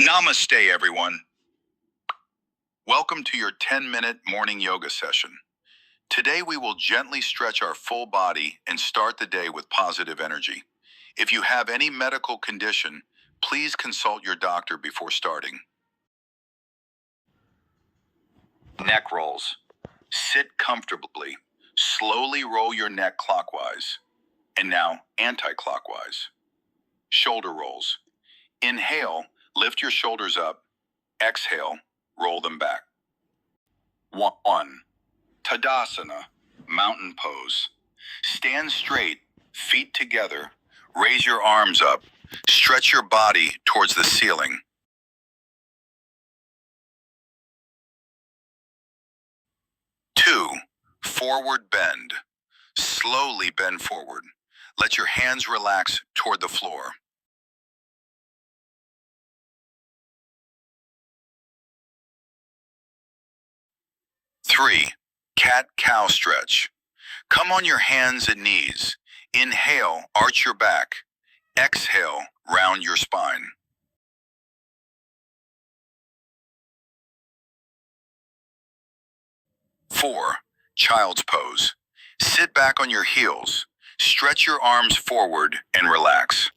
Namaste, everyone. Welcome to your 10-minute morning yoga session. Today we will gently stretch our full body and start the day with positive energy. If you have any medical condition, please consult your doctor before starting. Neck rolls. Sit comfortably. Slowly roll your neck clockwise. And now anti-clockwise. Shoulder rolls. Inhale, lift your shoulders up. Exhale, roll them back. 1. Tadasana, mountain pose. Stand straight, feet together. Raise your arms up. Stretch your body towards the ceiling. 2. Forward bend. Slowly bend forward. Let your hands relax toward the floor. 3. Cat-cow stretch. Come on your hands and knees. Inhale, arch your back. Exhale, round your spine. 4. Child's pose. Sit back on your heels. Stretch your arms forward and relax.